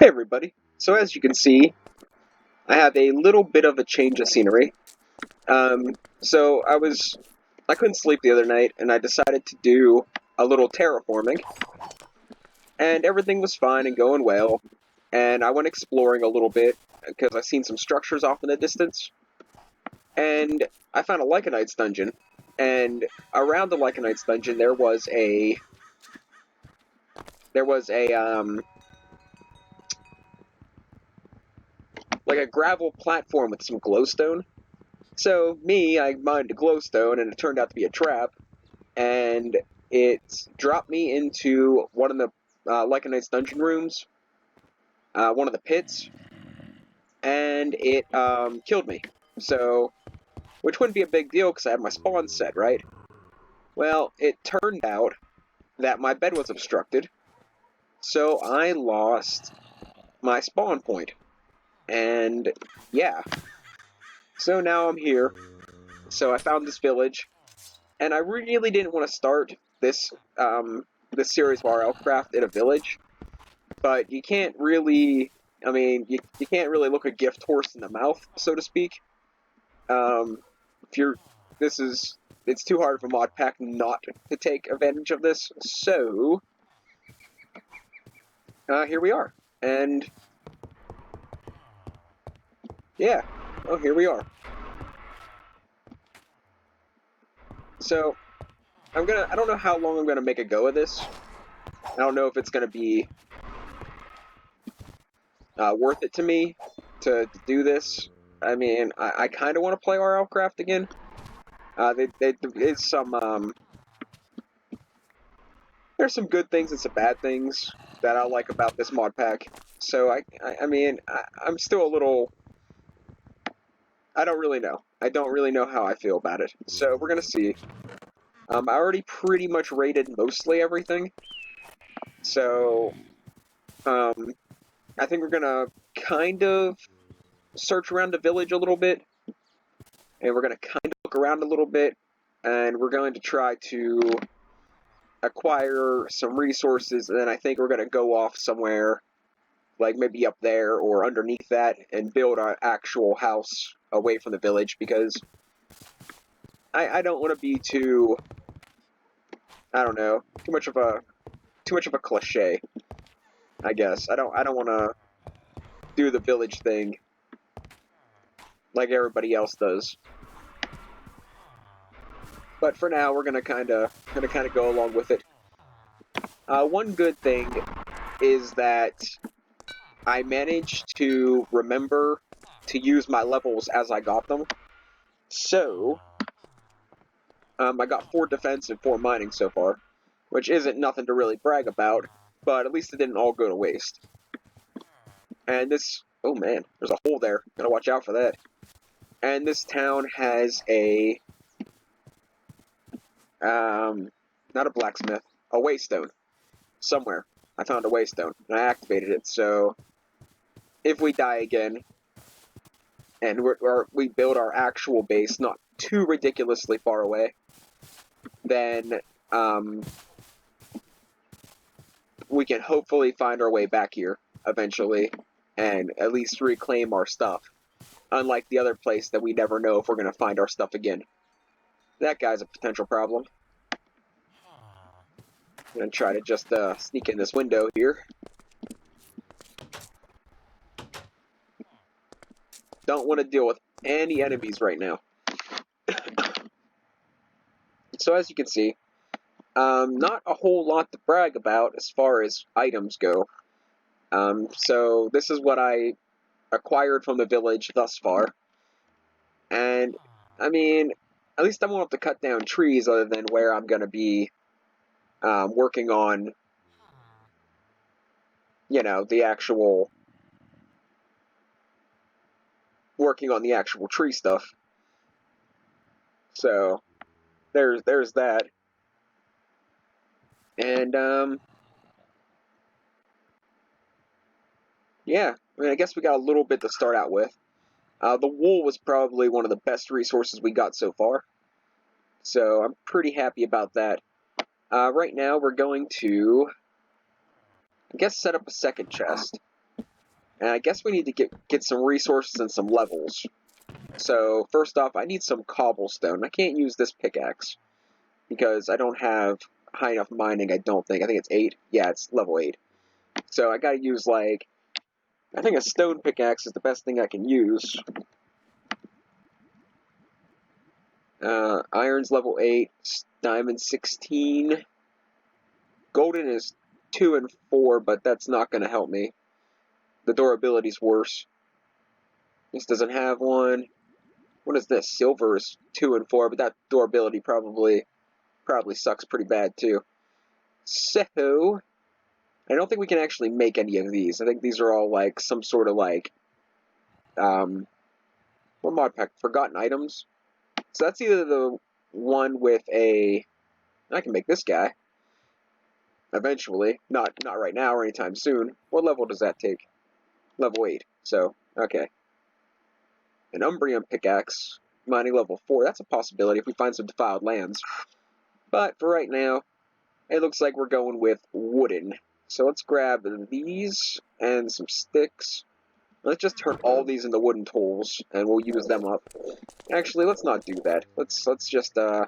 Hey everybody. So as you can see, I have a little bit of a change of scenery. So I couldn't sleep the other night, and I decided to do a little terraforming, and everything was fine and going well, and I went exploring a little bit, because I seen some structures off in the distance, and I found a Lycanite's dungeon, and around the Lycanite's dungeon there was a like a gravel platform with some glowstone. So I mined a glowstone, and it turned out to be a trap, and it dropped me into one of the Lycanite's dungeon rooms, one of the pits, and it killed me. So, which wouldn't be a big deal because I had my spawn set, right? Well, it turned out that my bed was obstructed, so I lost my spawn point. And yeah, so now I'm here. So I found this village, and I really didn't want to start this series of RLCraft in a village, but you can't really, you can't really look a gift horse in the mouth, so to speak. If you're, it's too hard of a mod pack not to take advantage of this, so, here we are, and, yeah, oh, here we are. So, I don't know how long I'm gonna make a go of this. I don't know if it's gonna be worth it to me to do this. I mean, I kind of want to play RLCraft again. There's there's some good things and some bad things that I like about this mod pack. So I'm still a little. I don't really know. I don't really know how I feel about it. So we're gonna see. I already pretty much rated mostly everything. So I think we're gonna kind of search around the village a little bit, and we're gonna kind of look around a little bit, and we're going to try to acquire some resources, and then I think we're going to go off somewhere, like maybe up there or underneath that, and build our actual house away from the village, because I don't want to be too, I don't know, too much of a cliche, I guess. I don't want to do the village thing like everybody else does. But for now, we're gonna kind of go along with it. One good thing is that I managed to remember to use my levels as I got them. So, I got 4 defense and 4 mining so far, which isn't nothing to really brag about, but at least it didn't all go to waste. And this, oh man, there's a hole there. Gotta watch out for that. And this town has a, not a blacksmith, a waystone. Somewhere. I found a waystone, and I activated it, so if we die again, and we build our actual base not too ridiculously far away, then we can hopefully find our way back here eventually, and at least reclaim our stuff. Unlike the other place that we never know if we're going to find our stuff again. That guy's a potential problem. I'm going to try to just sneak in this window here. Don't want to deal with any enemies right now. So as you can see, not a whole lot to brag about as far as items go. So this is what I acquired from the village thus far. And, I mean, at least I won't have to cut down trees other than where I'm going to be working on, you know, the actual tree stuff. So, there's that. And, yeah, I mean, I guess we got a little bit to start out with. The wool was probably one of the best resources we got so far. So, I'm pretty happy about that. Right now, we're going to, I guess, set up a second chest. And I guess we need to get some resources and some levels. So, first off, I need some cobblestone. I can't use this pickaxe, because I don't have high enough mining, I don't think. I think it's 8. Yeah, it's level 8. So I gotta use, like, I think a stone pickaxe is the best thing I can use. Iron's level 8, diamond 16. Golden is 2 and 4, but that's not gonna help me. The durability's worse. This doesn't have one. What is this? Silver is 2 and 4, but that durability probably sucks pretty bad too. So, I don't think we can actually make any of these. I think these are all like some sort of like, what mod pack? Forgotten items. So that's either the one with a. I can make this guy. Eventually, not right now or anytime soon. What level does that take? Level 8. So okay. An Umbrium pickaxe, mining level 4. That's a possibility if we find some defiled lands. But for right now, it looks like we're going with wooden. So let's grab these and some sticks. Let's just turn all these into wooden tools, and we'll use them up. Actually, let's not do that. Let's just, I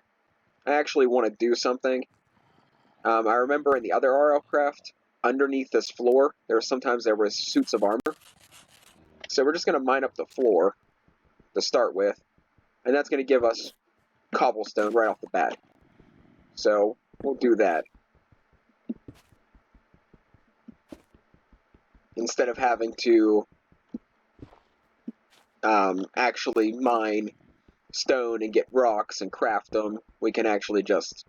actually want to do something. I remember in the other RLCraft, underneath this floor, sometimes there was suits of armor. So we're just going to mine up the floor to start with, and that's going to give us cobblestone right off the bat. So we'll do that. Instead of having to actually mine stone and get rocks and craft them, we can actually just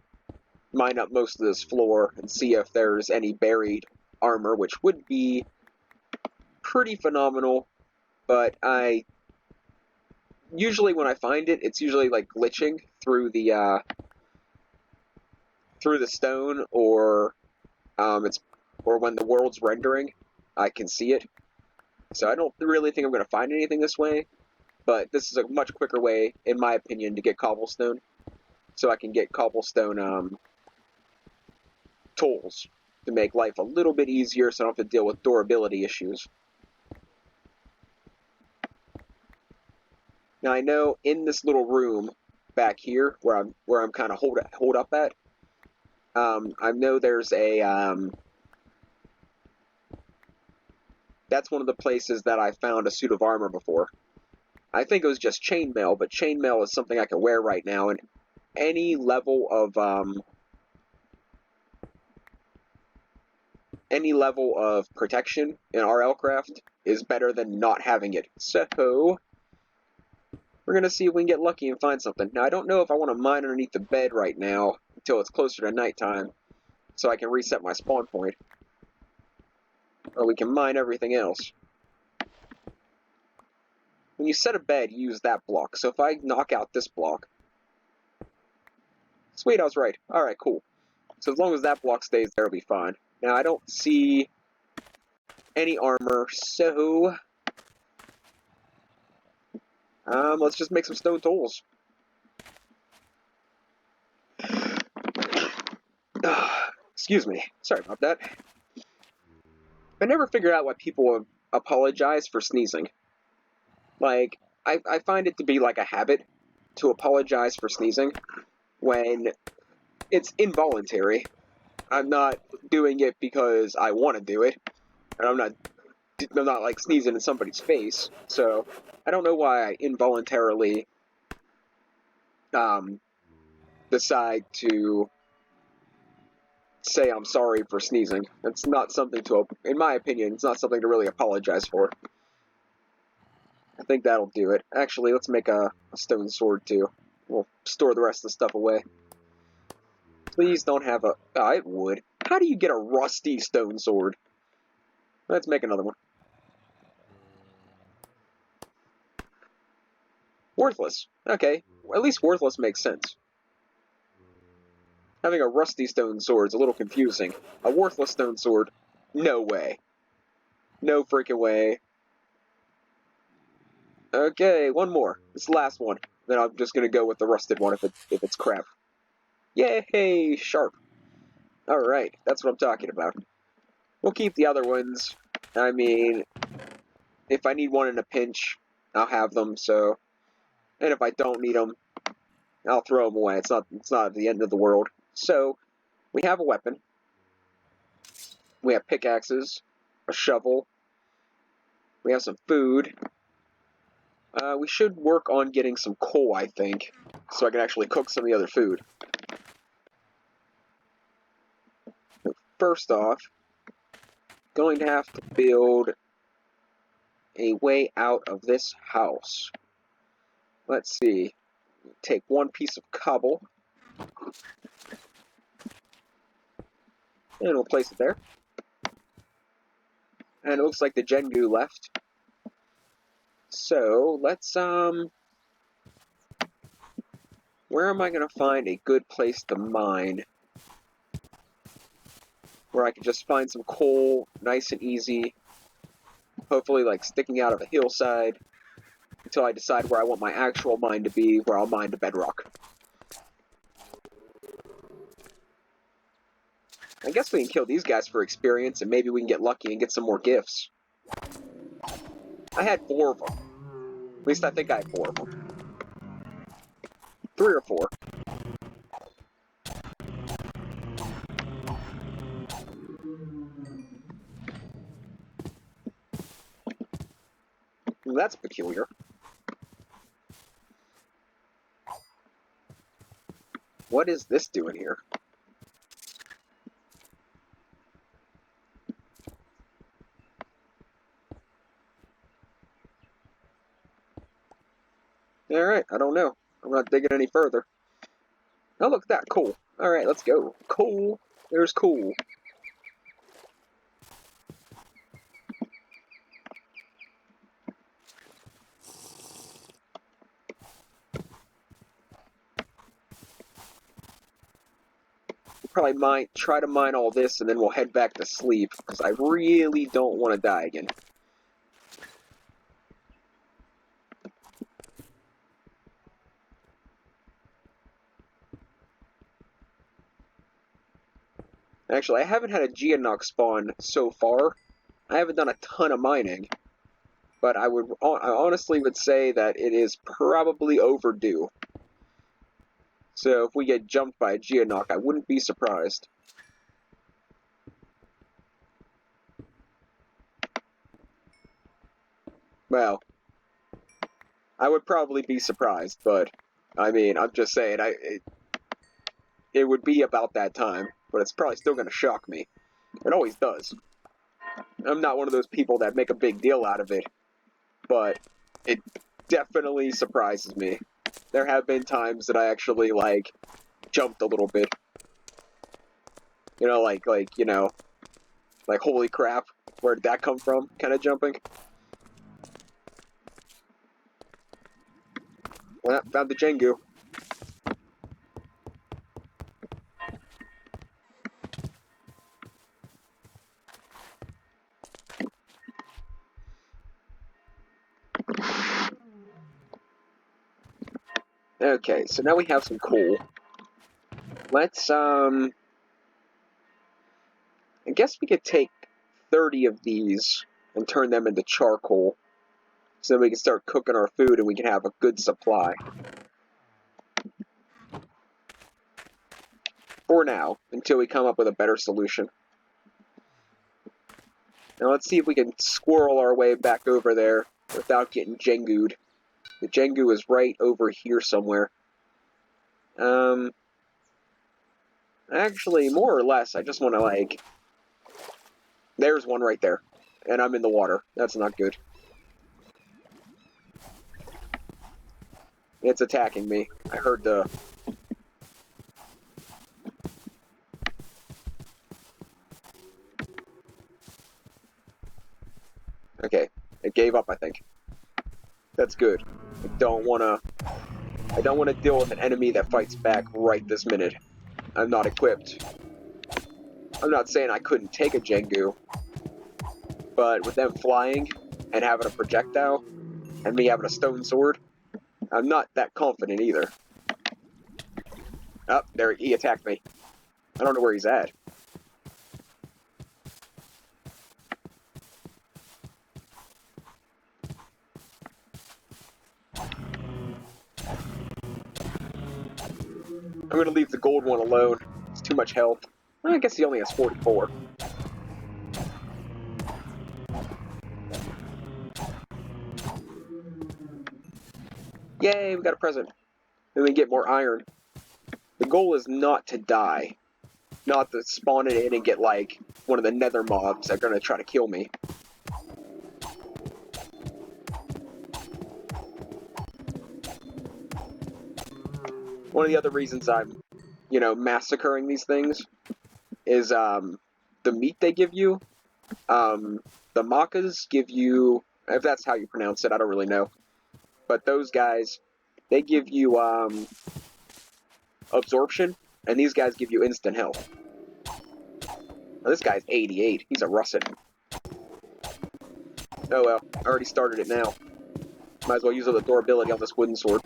mine up most of this floor and see if there's any buried armor, which would be pretty phenomenal, but usually when I find it, it's usually like glitching through the stone, or when the world's rendering, I can see it. So I don't really think I'm going to find anything this way, but this is a much quicker way, in my opinion, to get cobblestone. So I can get cobblestone tools to make life a little bit easier, so I don't have to deal with durability issues. Now I know in this little room back here, where I'm kind of hold up at, I know there's a that's one of the places that I found a suit of armor before. I think it was just chainmail, but chainmail is something I can wear right now, and any level of protection in RLCraft is better than not having it. So we're gonna see if we can get lucky and find something. Now I don't know if I want to mine underneath the bed right now until it's closer to nighttime, so I can reset my spawn point. Or we can mine everything else. When you set a bed, you use that block. So if I knock out this block... Sweet, I was right. Alright, cool. So as long as that block stays there, it'll be fine. Now, I don't see any armor, so... let's just make some stone tools. Excuse me. Sorry about that. I never figured out why people apologize for sneezing. Like, I find it to be like a habit to apologize for sneezing when it's involuntary. I'm not doing it because I want to do it, and I'm not like sneezing in somebody's face, so I don't know why I involuntarily decide to say I'm sorry for sneezing. It's not something to, in my opinion, it's not something to really apologize for. I think that'll do it. Actually, let's make a stone sword too. We'll store the rest of the stuff away. Please don't have a... Oh, it would. How do you get a rusty stone sword? Let's make another one. Worthless. Okay. Well, at least worthless makes sense. Having a rusty stone sword is a little confusing. A worthless stone sword? No way. No freaking way. Okay, one more. It's the last one. Then I'm just gonna go with the rusted one if it's crap. Yay, sharp. Alright, that's what I'm talking about. We'll keep the other ones. I mean, if I need one in a pinch, I'll have them. So, and if I don't need them, I'll throw them away. It's not the end of the world. So, we have a weapon. We have pickaxes, a shovel. We have some food. We should work on getting some coal, I think, so I can actually cook some of the other food. First off, going to have to build a way out of this house. Let's see. Take one piece of cobble, and we'll place it there. And it looks like the Jengu left. So, let's, where am I going to find a good place to mine? Where I can just find some coal, nice and easy. Hopefully, like, sticking out of a hillside. Until I decide where I want my actual mine to be, where I'll mine the bedrock. I guess we can kill these guys for experience, and maybe we can get lucky and get some more gifts. I had 4 of them. At least I think I had 4 of them. 3 or 4. Well, that's peculiar. What is this doing here? Alright, I don't know. I'm not digging any further. Oh, look at that. Cool. Alright, let's go. Cool. There's cool. Probably try to mine all this, and then we'll head back to sleep, because I really don't want to die again. Actually, I haven't had a Geonok spawn so far. I haven't done a ton of mining, but I honestly would say that it is probably overdue. So if we get jumped by a Geonok, I wouldn't be surprised. Well, I would probably be surprised, but I mean, I'm just saying, it would be about that time, but it's probably still going to shock me. It always does. I'm not one of those people that make a big deal out of it, but it definitely surprises me. There have been times that I actually, like, jumped a little bit. You know, like, you know, like, holy crap, where did that come from, kind of jumping. Well, found the Jengu. Okay, so now we have some coal. Let's, I guess we could take 30 of these and turn them into charcoal. So then we can start cooking our food and we can have a good supply. For now, until we come up with a better solution. Now let's see if we can squirrel our way back over there without getting Jengu'd. The Jengu is right over here somewhere. Actually, more or less, I just want to, like... There's one right there. And I'm in the water. That's not good. It's attacking me. I heard the... Okay. It gave up, I think. That's good. I don't want to deal with an enemy that fights back right this minute. I'm not equipped. I'm not saying I couldn't take a Jengu, but with them flying and having a projectile and me having a stone sword, I'm not that confident either. Oh, there, he attacked me. I don't know where he's at. gold one alone. It's too much health. I guess he only has 44. Yay, we got a present. And we get more iron. The goal is not to die. Not to spawn it in and get, like, one of the nether mobs that are gonna try to kill me. One of the other reasons I'm, you know, massacring these things is, the meat they give you. The Makas give you, if that's how you pronounce it, I don't really know. But those guys, they give you, absorption, and these guys give you instant health. Now, this guy's 88. He's a russet. Oh well, I already started it now. Might as well use the durability on this wooden sword.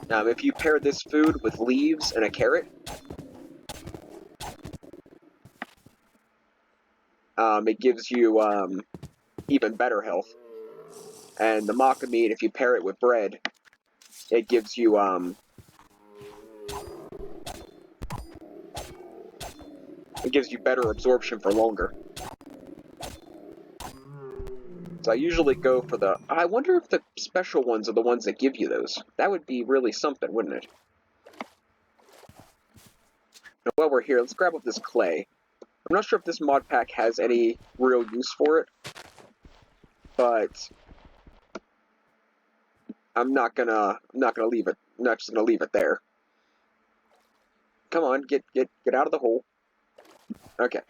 If you pair this food with leaves and a carrot, it gives you even better health. And the maca meat, if you pair it with bread, it gives you better absorption for longer. So I usually go for the... I wonder if the special ones are the ones that give you those. That would be really something, wouldn't it? Now, while we're here, let's grab up this clay. I'm not sure if this mod pack has any real use for it, but I'm not gonna leave it. I'm not just gonna leave it there. Come on, get out of the hole. Okay.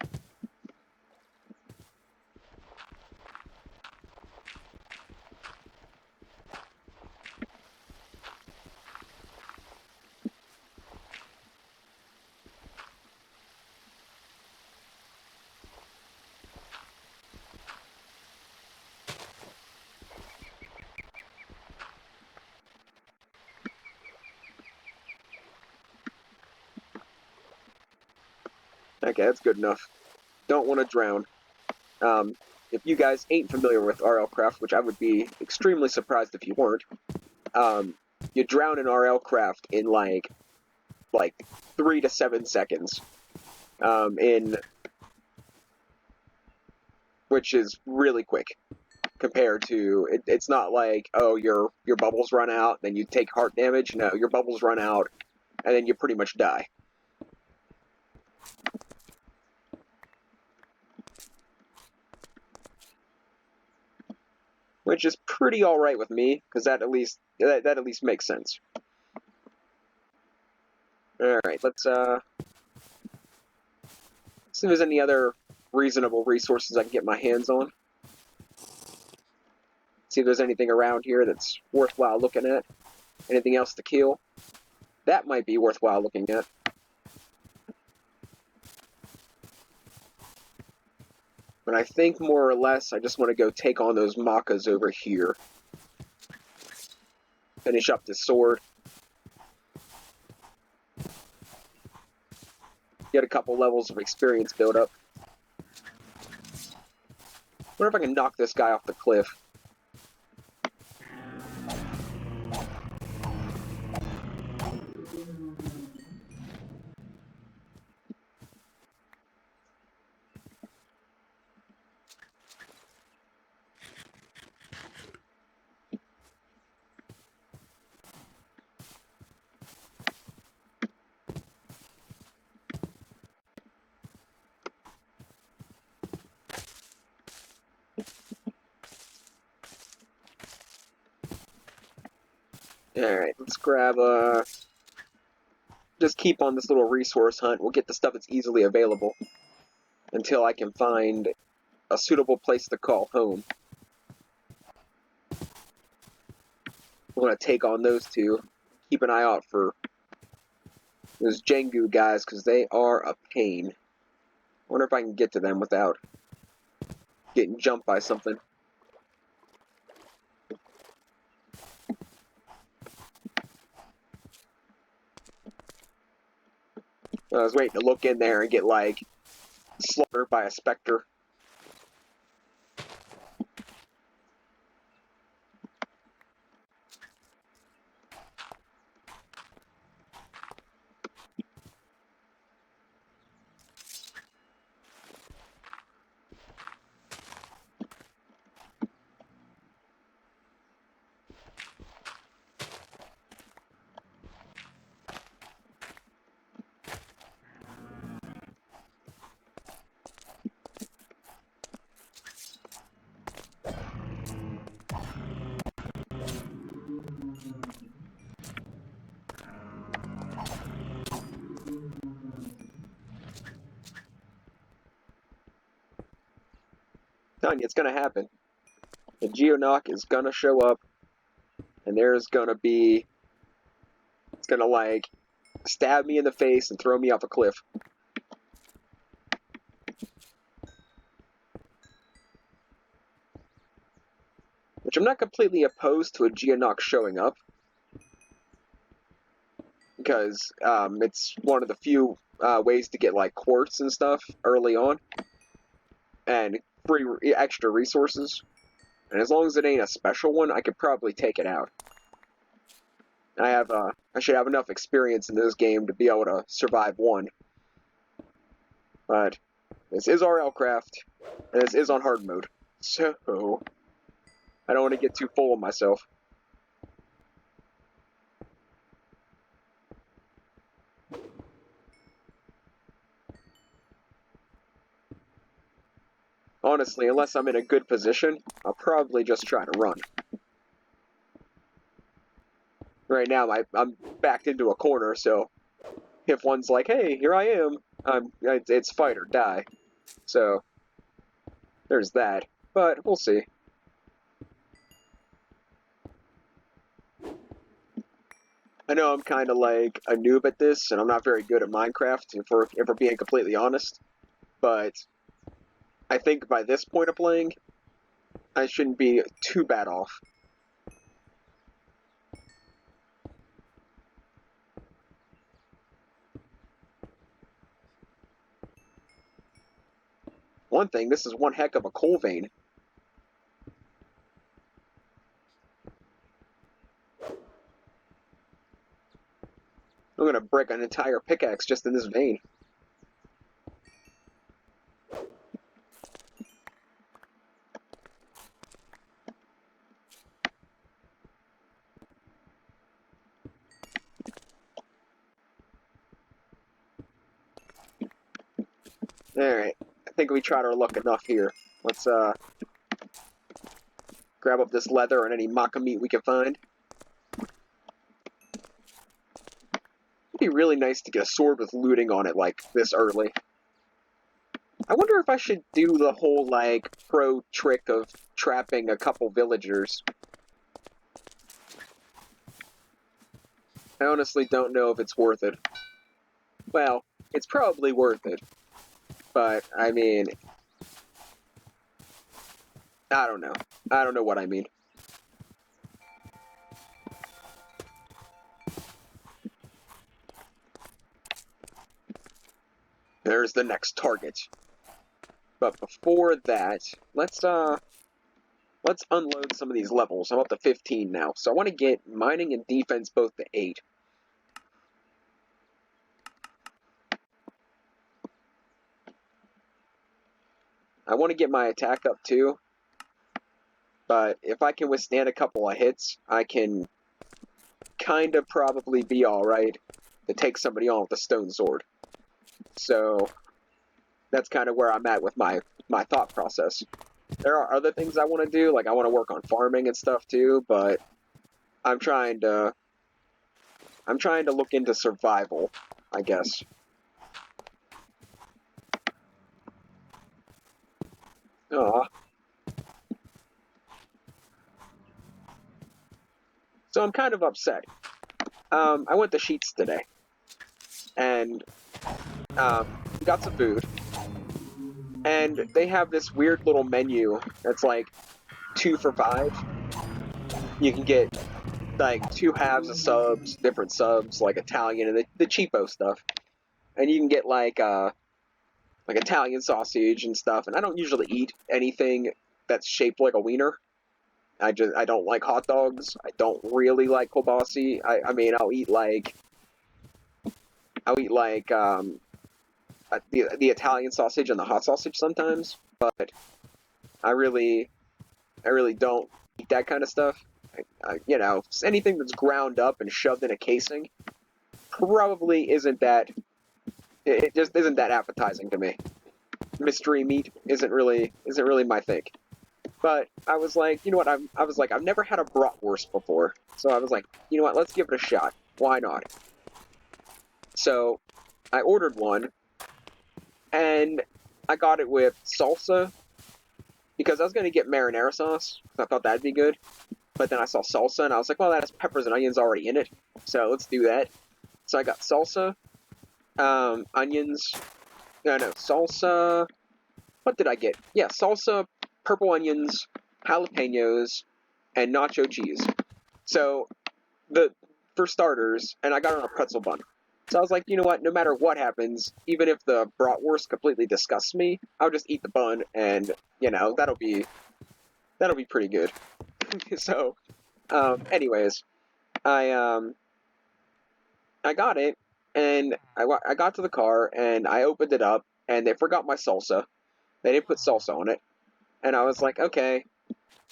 Okay, that's good enough. Don't want to drown. If you guys ain't familiar with RLCraft, which I would be extremely surprised if you weren't, you drown in RLCraft in like 3 to 7 seconds. Which is really quick compared to it's not like, oh, your bubbles run out, then you take heart damage. No, your bubbles run out, and then you pretty much die. Which is pretty alright with me, because that at least makes sense. Alright, let's see if there's any other reasonable resources I can get my hands on. See if there's anything around here that's worthwhile looking at. Anything else to kill? That might be worthwhile looking at. But I think more or less I just want to go take on those Makas over here. Finish up this sword. Get a couple levels of experience built up. Wonder if I can knock this guy off the cliff. Alright, let's grab just keep on this little resource hunt. We'll get the stuff that's easily available until I can find a suitable place to call home. I want to take on those two. Keep an eye out for those Jengu guys, because they are a pain. I wonder if I can get to them without getting jumped by something. I was waiting to look in there and get, like, slaughtered by a specter. telling you, it's gonna happen. The Geonock is gonna show up, and there's gonna be... It's gonna, like, stab me in the face and throw me off a cliff. Which I'm not completely opposed to a Geonock showing up, because it's one of the few ways to get, like, quartz and stuff early on, and free extra resources. And as long as it ain't a special one, I could probably take it out. I should have enough experience in this game to be able to survive one. But this is RLCraft, and this is on hard mode, so I don't want to get too full of myself. Honestly, unless I'm in a good position, I'll probably just try to run. Right now, I'm backed into a corner, so if one's like, hey, here I am, it's fight or die. So, there's that. But, we'll see. I know I'm kind of like a noob at this, and I'm not very good at Minecraft, if we're being completely honest. But I think by this point of playing, I shouldn't be too bad off. One thing, this is one heck of a coal vein. I'm gonna break an entire pickaxe just in this vein. Alright, I think we tried our luck enough here. Let's, grab up this leather and any maca meat we can find. It'd be really nice to get a sword with looting on it, like, this early. I wonder if I should do the whole, like, pro trick of trapping a couple villagers. I honestly don't know if it's worth it. Well, it's probably worth it. But, I mean... I don't know. I don't know what I mean. There's the next target. But before that, let's unload some of these levels. I'm up to 15 now. So I want to get mining and defense both to 8. I want to get my attack up too. But if I can withstand a couple of hits, I can kind of probably be alright to take somebody on with a stone sword. So that's kind of where I'm at with my thought process. There are other things I want to do, like I want to work on farming and stuff too, but I'm trying to look into survival, I guess. Aw. So I'm kind of upset. I went to Sheets today, and got some food, and they have this weird little menu that's like 2 for $5. You can get like 2 halves of subs, different subs, like Italian and the cheapo stuff, and you can get like Italian sausage and stuff. And I don't usually eat anything that's shaped like a wiener. I don't like hot dogs. I don't really like kielbasa. I mean, I'll eat like the Italian sausage and the hot sausage sometimes, but I really don't eat that kind of stuff. You know, anything that's ground up and shoved in a casing probably isn't that. It just isn't that appetizing to me. Mystery meat isn't really my thing. But I was like, you know what? I was like, I've never had a bratwurst before, so I was like, you know what? Let's give it a shot. Why not? So I ordered one, and I got it with salsa because I was going to get marinara sauce, because I thought that'd be good. But then I saw salsa, and I was like, well, that has peppers and onions already in it, so let's do that. So I got salsa, onions, no, salsa, what did I get? Yeah, salsa, purple onions, jalapenos, and nacho cheese. So, for starters, and I got it on a pretzel bun. So I was like, you know what, no matter what happens, even if the bratwurst completely disgusts me, I'll just eat the bun, and, you know, that'll be pretty good. So, anyways, I got it, and I got to the car, and I opened it up, and they forgot my salsa. They didn't put salsa on it. And I was like, okay,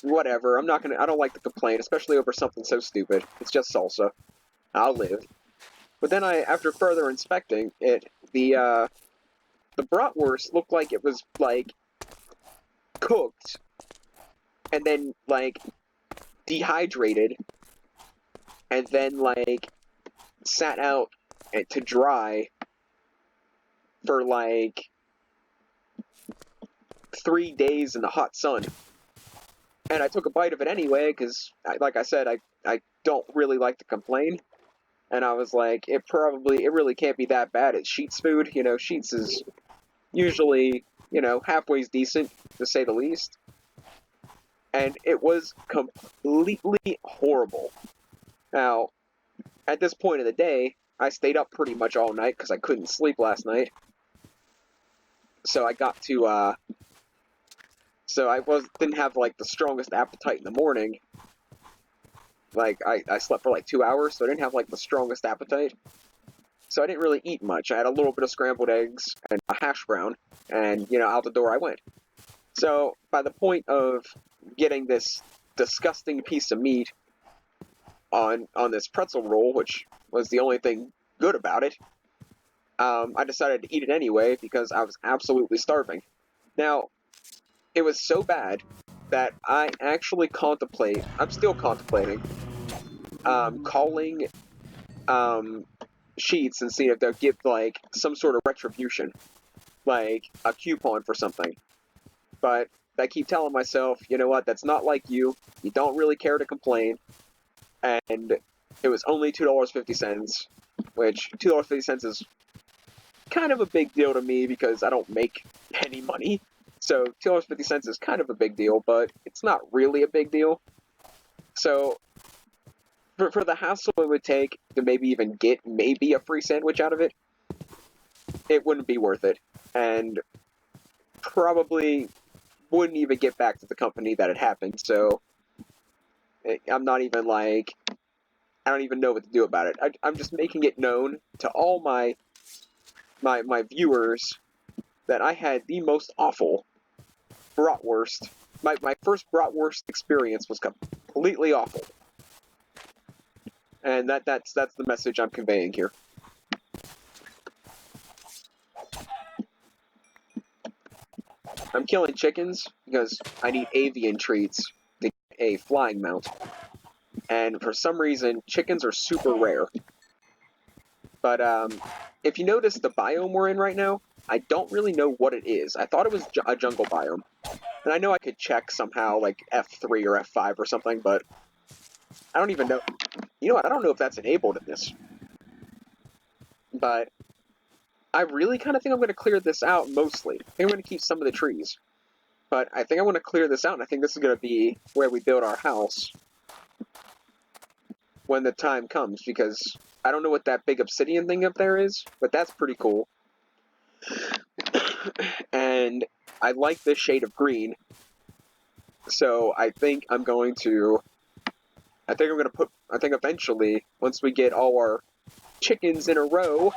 whatever, I don't like to complain, especially over something so stupid. It's just salsa. I'll live. But then after further inspecting it, the bratwurst looked like it was, like, cooked, and then, like, dehydrated, and then, like, sat out to dry for, like, 3 days in the hot sun. And I took a bite of it anyway, because, like I said, I don't really like to complain. And I was like, it really can't be that bad. It's Sheetz food. You know, Sheetz is usually, you know, halfway decent, to say the least. And it was completely horrible. Now, at this point of the day, I stayed up pretty much all night because I couldn't sleep last night. So I got to, so I didn't have, like, the strongest appetite in the morning. Like, I slept for, like, 2 hours, so I didn't have, like, the strongest appetite. So I didn't really eat much. I had a little bit of scrambled eggs and a hash brown, and, you know, out the door I went. So, by the point of getting this disgusting piece of meat on this pretzel roll, which was the only thing good about it, I decided to eat it anyway because I was absolutely starving. Now, it was so bad that I actually I'm still contemplating, calling, Sheetz and seeing if they'll give, like, some sort of retribution, like a coupon for something. But I keep telling myself, you know what, that's not like you. You don't really care to complain. And it was only $2.50, which $2.50 is kind of a big deal to me because I don't make any money. So $2.50 is kind of a big deal, but it's not really a big deal. So for the hassle it would take to maybe even get maybe a free sandwich out of it, it wouldn't be worth it. And probably wouldn't even get back to the company that it happened, so I'm not even, like, I don't even know what to do about it. I'm just making it known to all my viewers that I had the most awful bratwurst. My first bratwurst experience was completely awful. And that's the message I'm conveying here. I'm killing chickens because I need avian treats to get a flying mount. And for some reason, chickens are super rare. But if you notice the biome we're in right now, I don't really know what it is. I thought it was a jungle biome. And I know I could check somehow, like F3 or F5 or something, but I don't even know. You know what? I don't know if that's enabled in this. But I really kind of think I'm going to clear this out mostly. I think I'm going to keep some of the trees. But I think I want to clear this out, and I think this is going to be where we build our house when the time comes, because I don't know what that big obsidian thing up there is, but that's pretty cool. And I like this shade of green, so I think eventually, once we get all our chickens in a row,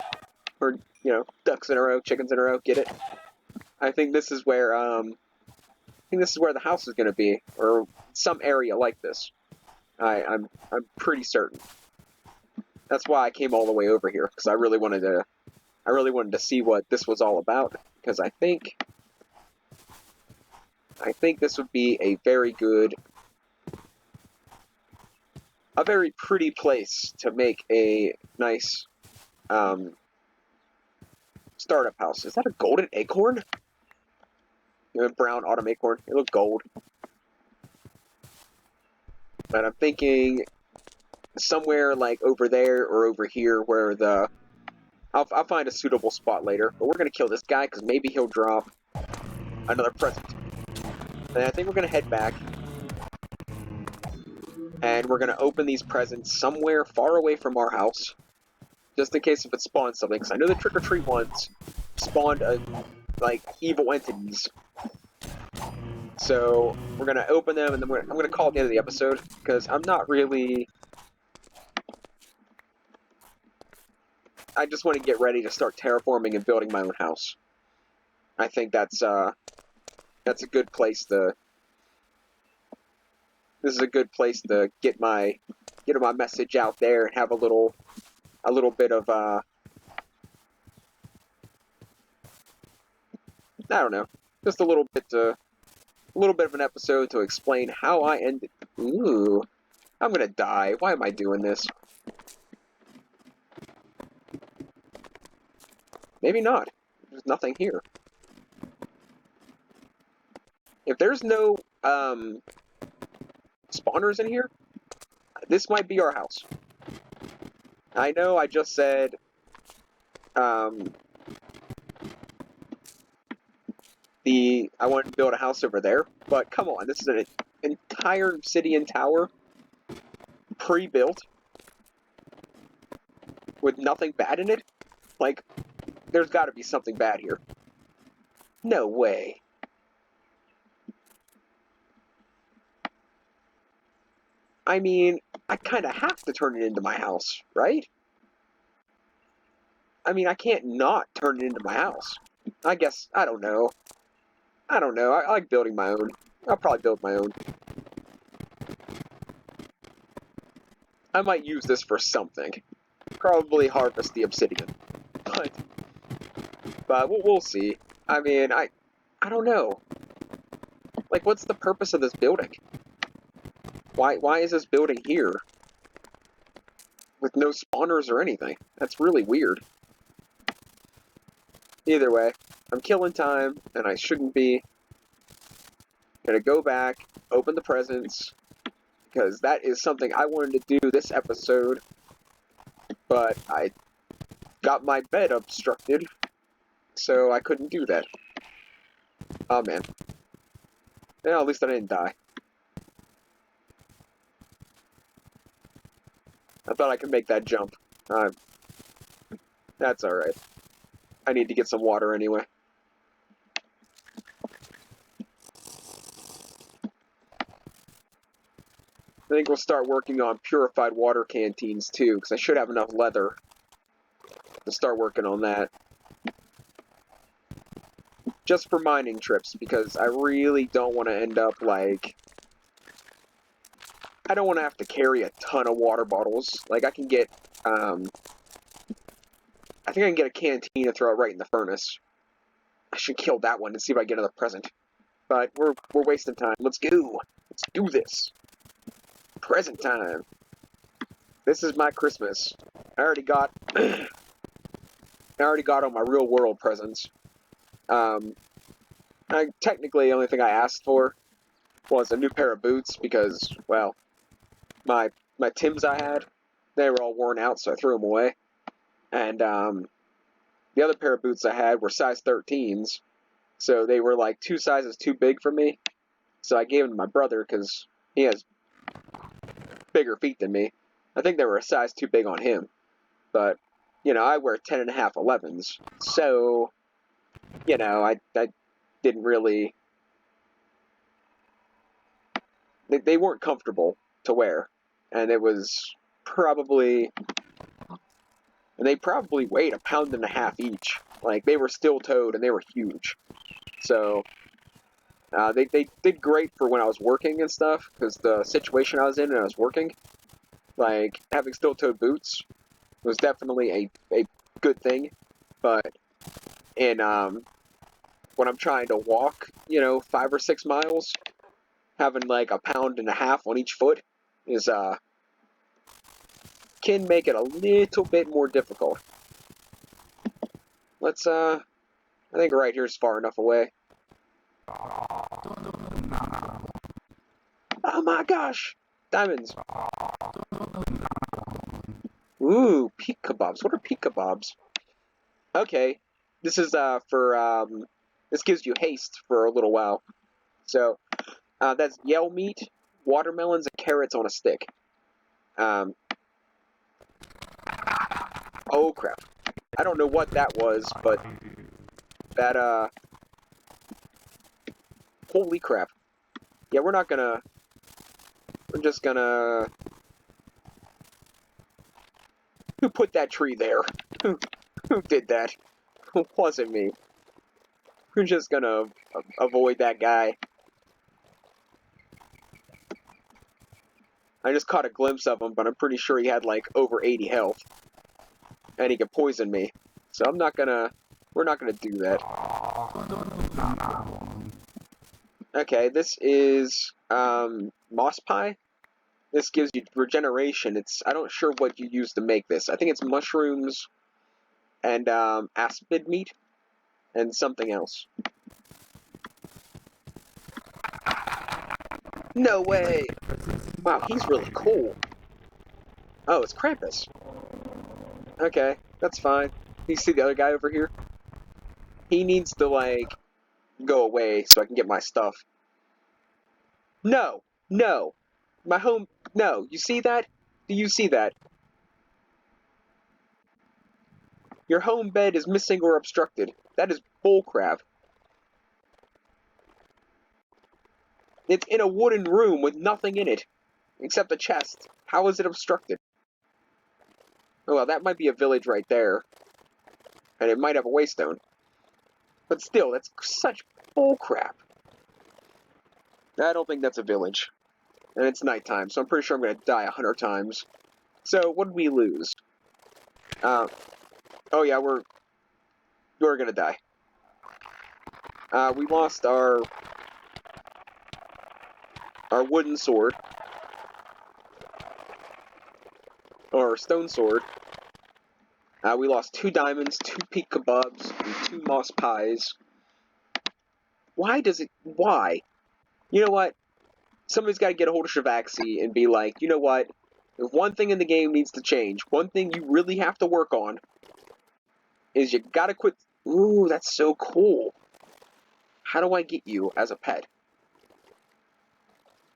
or, you know, ducks in a row, chickens in a row, get it? I think this is where, the house is going to be, or some area like this. I'm pretty certain. That's why I came all the way over here, because I really wanted to see what this was all about, because I think this would be a very pretty place to make a nice, startup house. Is that a golden acorn? Brown autumn acorn. It looked gold. But I'm thinking somewhere like over there or over here where the... I'll find a suitable spot later. But we're going to kill this guy because maybe he'll drop another present. And I think we're going to head back. And we're going to open these presents somewhere far away from our house. Just in case if it spawns something. Because I know the trick-or-treat ones spawned, like, evil entities. So, we're going to open them, and then I'm going to call it the end of the episode. Because I'm not really... I just want to get ready to start terraforming and building my own house. I think that's a good place to... This is a good place to get my message out there and have a little bit of I don't know, just a little bit of an episode to explain how I ended. Ooh, I'm gonna die. Why am I doing this? Maybe not. There's nothing here. If there's no spawners in here, this might be our house. I know I just said I wanted to build a house over there, but come on, this is an entire obsidian tower pre-built with nothing bad in it. Like, there's got to be something bad here. No way. I mean, I kind of have to turn it into my house, right? I mean, I can't not turn it into my house. I guess, I don't know. I like building my own. I'll probably build my own. I might use this for something. Probably harvest the obsidian. But we'll see. I mean, I don't know. Like, what's the purpose of this building? Why is this building here? With no spawners or anything. That's really weird. Either way, I'm killing time, and I shouldn't be. Gonna go back, open the presents, because that is something I wanted to do this episode, but I got my bed obstructed, so I couldn't do that. Oh man. Yeah, at least I didn't die. I thought I could make that jump. That's alright. I need to get some water anyway. I think we'll start working on purified water canteens too, because I should have enough leather to start working on that. Just for mining trips, because I really don't want to end up like... I don't want to have to carry a ton of water bottles. Like, I can get, I think I can get a canteen and throw it right in the furnace. I should kill that one and see if I get another present. But we're wasting time. Let's go. Let's do this. Present time. This is my Christmas. I already got all my real world presents. Technically, the only thing I asked for was a new pair of boots because, well, my Timbs I had, they were all worn out, so I threw them away. And the other pair of boots I had were size 13s, so they were like 2 sizes too big for me. So I gave them to my brother because he has bigger feet than me. I think they were a size too big on him. But, you know, I wear 10.5 11s. So, you know, I didn't really... They weren't comfortable to wear. And it was probably... And they probably weighed 1.5 pounds each. Like, they were steel-toed and they were huge. So... They did great for when I was working and stuff, because the situation I was in and I was working, like, having steel-toed boots was definitely a good thing, but in, when I'm trying to walk, you know, 5 or 6 miles, having, like, 1.5 pounds on each foot is, can make it a little bit more difficult. Let's, I think right here is far enough away. Oh my gosh! Diamonds! Ooh, peak kebabs. What are peak kebabs? Okay. This is, this gives you haste for a little while. So, that's yell meat, watermelons, and carrots on a stick. Oh crap. I don't know what that was, but that, holy crap. Yeah, we're just gonna... Who put that tree there? Who did that? It wasn't me. We're just gonna avoid that guy. I just caught a glimpse of him, but I'm pretty sure he had like over 80 health. And he could poison me. So we're not gonna do that. Okay, this is, moss pie. This gives you regeneration. I don't sure what you use to make this. I think it's mushrooms and, aspid meat and something else. No way! Wow, he's really cool. Oh, it's Krampus. Okay, that's fine. You see the other guy over here? He needs to, like, go away so I can get my stuff. No! No! My home... No, you see that? Do you see that? Your home bed is missing or obstructed. That is bullcrap. It's in a wooden room with nothing in it. Except a chest. How is it obstructed? Oh, well, that might be a village right there. And it might have a waystone. But still, that's such bullcrap. I don't think that's a village. And it's nighttime, so I'm pretty sure I'm going to die 100 times. So, what did we lose? Oh yeah, we're going to die. We lost our wooden sword. Or stone sword. We lost 2 diamonds, 2 peak kebabs, and 2 moss pies. Why? You know what? Somebody's got to get a hold of Shavaxi and be like, you know what? If one thing in the game needs to change, one thing you really have to work on, is you gotta quit... Ooh, that's so cool. How do I get you as a pet?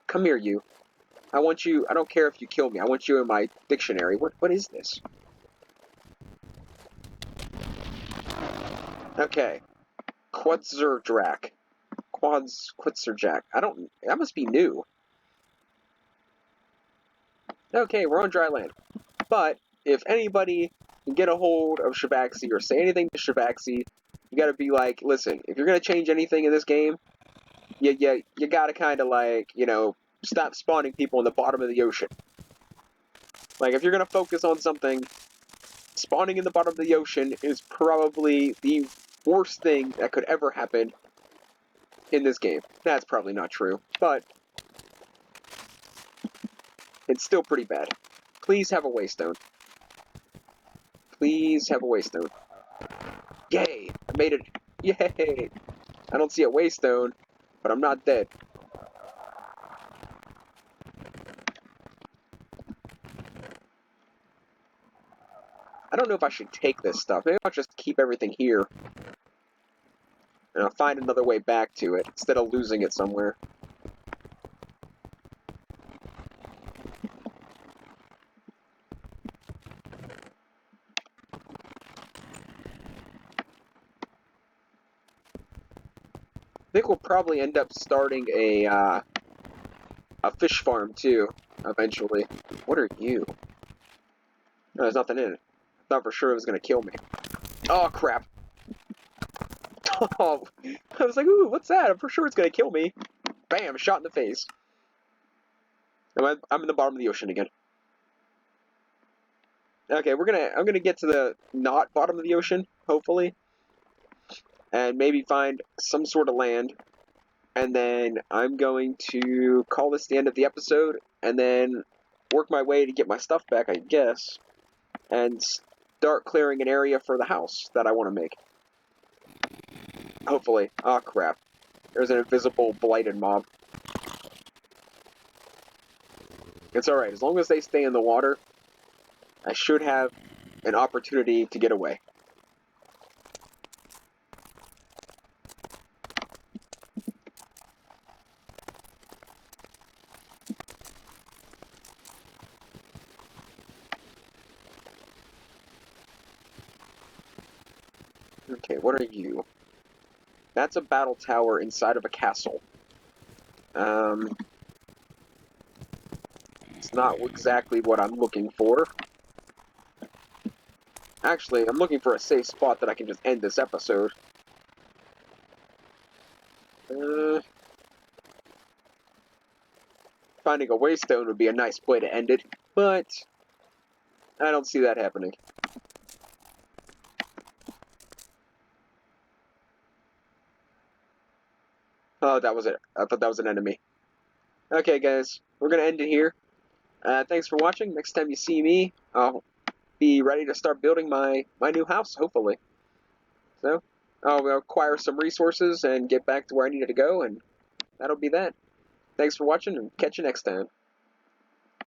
Come here, you. I want you... I don't care if you kill me. I want you in my dictionary. What is this? Okay. Quetzerjack. Quetzerjack. That must be new. Okay, we're on dry land. But, if anybody can get a hold of Shavaxi or say anything to Shavaxi, you gotta be like, listen, if you're gonna change anything in this game, you gotta kinda like, you know, stop spawning people in the bottom of the ocean. Like, if you're gonna focus on something, spawning in the bottom of the ocean is probably the worst thing that could ever happen in this game. That's probably not true, but it's still pretty bad. Please have a waystone. Please have a waystone. Yay! I made it. Yay! I don't see a waystone, but I'm not dead. I don't know if I should take this stuff. Maybe I'll just keep everything here. And I'll find another way back to it, instead of losing it somewhere. I think we'll probably end up starting a fish farm, too, eventually. What are you? No, there's nothing in it. I thought for sure it was going to kill me. Oh, crap. Oh, I was like, ooh, what's that? I'm for sure it's going to kill me. Bam, shot in the face. I'm in the bottom of the ocean again. Okay, I'm gonna get to the not bottom of the ocean, hopefully. And maybe find some sort of land. And then I'm going to call this the end of the episode, and then work my way to get my stuff back, I guess. And start clearing an area for the house that I want to make. Hopefully. Oh, crap. There's an invisible blighted mob. It's alright, as long as they stay in the water, I should have an opportunity to get away. Okay, what are you? That's a battle tower inside of a castle. It's not exactly what I'm looking for. Actually, I'm looking for a safe spot that I can just end this episode. Finding a waystone would be a nice way to end it, but I don't see that happening. Oh, that was it. I thought that was an enemy. Okay, guys, we're gonna end it here. Thanks for watching. Next time you see me, I'll be ready to start building my new house, hopefully. So, I'll acquire some resources and get back to where I needed to go, and that'll be that. Thanks for watching, and catch you next time.